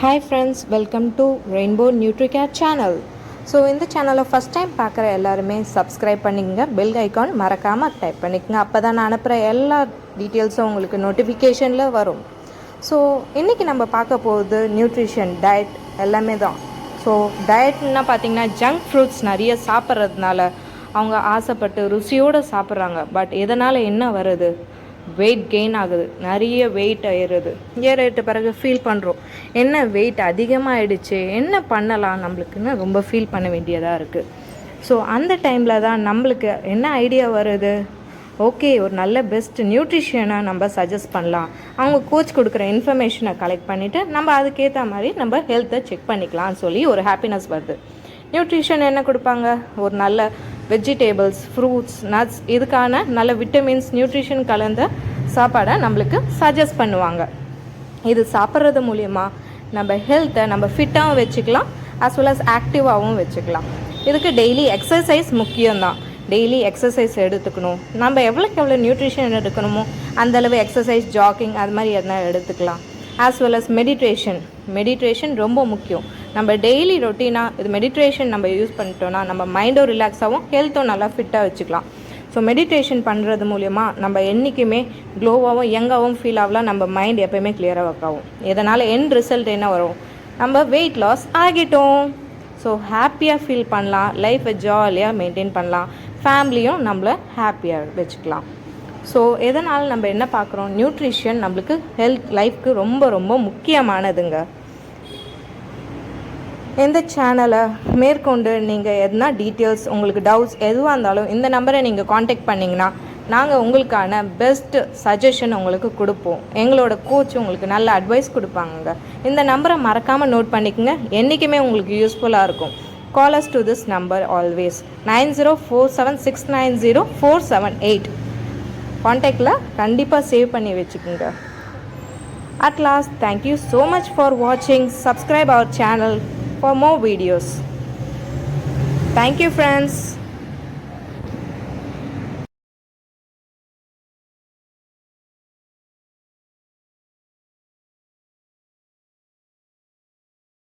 Hi friends, welcome to Rainbow NutriCare channel. So இந்த சேனலை first time பார்க்குற எல்லாருமே சப்ஸ்கிரைப் பண்ணிக்கங்க, பெல் ஐக்கான் மறக்காமல் டைப் பண்ணிக்கங்க. அப்போ தான் நான் அனுப்புகிற எல்லா டீட்டெயில்ஸும் உங்களுக்கு நோட்டிஃபிகேஷனில் வரும். ஸோ இன்றைக்கி நம்ம பார்க்க போகுது நியூட்ரிஷன், டயட் எல்லாமே தான். ஸோ டயட்னா பார்த்திங்கன்னா ஜங்க் ஃப்ரூட்ஸ் நிறைய சாப்பிட்றதுனால அவங்க ஆசைப்பட்டு ருசியோடு சாப்பிட்றாங்க. பட் இதனால் என்ன வருது? வெயிட் கெயின் ஆகுது, நிறைய வெயிட் ஏறிட்ட பிறகு ஃபீல் பண்ணுறோம், என்ன வெயிட் அதிகமாகிடுச்சு, என்ன பண்ணலாம் நம்மளுக்குன்னு ரொம்ப ஃபீல் பண்ண வேண்டியதாக இருக்குது. ஸோ அந்த டைமில் தான் நம்மளுக்கு என்ன ஐடியா வருது, ஓகே ஒரு நல்ல பெஸ்ட் நியூட்ரிஷனை நம்ம சஜஸ்ட் பண்ணலாம். அவங்க கோச் கொடுக்குற இன்ஃபர்மேஷனை கலெக்ட் பண்ணிவிட்டு நம்ம அதுக்கேற்ற மாதிரி நம்ம ஹெல்த்தை செக் பண்ணிக்கலாம்னு சொல்லி ஒரு ஹாப்பினஸ் வருது. நியூட்ரிஷன் என்ன கொடுப்பாங்க? ஒரு நல்ல வெஜிடேபிள்ஸ், ஃப்ரூட்ஸ், நட்ஸ், இதுக்கான நல்ல விட்டமின்ஸ், நியூட்ரிஷன் கலந்த சாப்பாடை நம்மளுக்கு சஜஸ்ட் பண்ணுவாங்க. இது சாப்பிட்றது மூலிமா நம்ம ஹெல்த்தை நம்ம ஃபிட்டாகவும் வச்சுக்கலாம், அஸ் வெல் அஸ் ஆக்டிவாகவும் வச்சுக்கலாம். இதுக்கு டெய்லி எக்ஸசைஸ் முக்கியம்தான். டெய்லி எக்ஸசைஸ் எடுத்துக்கணும். நம்ம எவ்வளோ நியூட்ரிஷன் எடுக்கணுமோ அந்தளவு எக்ஸசைஸ், ஜாக்கிங் அது மாதிரி எதனா எடுத்துக்கலாம். ஆஸ் வெல் அஸ் மெடிடேஷன் ரொம்ப முக்கியம். நம்ம டெய்லி ரொட்டீனாக இது மெடிடேஷன் நம்ம யூஸ் பண்ணிட்டோன்னா நம்ம மைண்டும் ரிலாக்ஸாகவும் ஹெல்த்தும் நல்லா ஃபிட்டாக வச்சுக்கலாம். ஸோ மெடிடேஷன் பண்ணுறது மூலயமா நம்ம என்றைக்குமே க்ளோவாகவும் யங்காகவும் ஃபீல் ஆகலாம். நம்ம மைண்ட் எப்போயுமே கிளியராக ஒர்க் ஆகும். இதனால் எண்ட் ரிசல்ட் என்ன வரும்? நம்ம வெயிட் லாஸ் ஆகிட்டோம். ஸோ ஹாப்பியாக ஃபீல் பண்ணலாம், லைஃப்பை ஜாலியாக மெயின்டைன் பண்ணலாம், ஃபேமிலியும் நம்மளை ஹாப்பியாக வச்சுக்கலாம். ஸோ எதனால் நம்ம என்ன பார்க்குறோம்? நியூட்ரிஷன் நம்மளுக்கு லைஃப்க்கு ரொம்ப ரொம்ப முக்கியமானதுங்க. இந்த சேனலை மேற்கொண்டு நீங்கள் எதனா டீட்டெயில்ஸ், உங்களுக்கு டவுட்ஸ் எதுவாக இருந்தாலும் இந்த நம்பரை நீங்கள் காண்டாக்ட் பண்ணிங்கன்னா நாங்கள் உங்களுக்கான பெஸ்ட்டு சஜஷன் உங்களுக்கு கொடுப்போம். எங்களோட கோச் உங்களுக்கு நல்ல அட்வைஸ் கொடுப்பாங்க. இந்த நம்பரை மறக்காமல் நோட் பண்ணிக்கோங்க, என்றைக்குமே உங்களுக்கு யூஸ்ஃபுல்லாக இருக்கும். Call us to this number always 9047690478. காண்டாக்டில் கண்டிப்பாக சேவ் பண்ணி வச்சுக்கோங்க. At last, thank you so much for watching. Subscribe our channel for more videos. Thank you friends.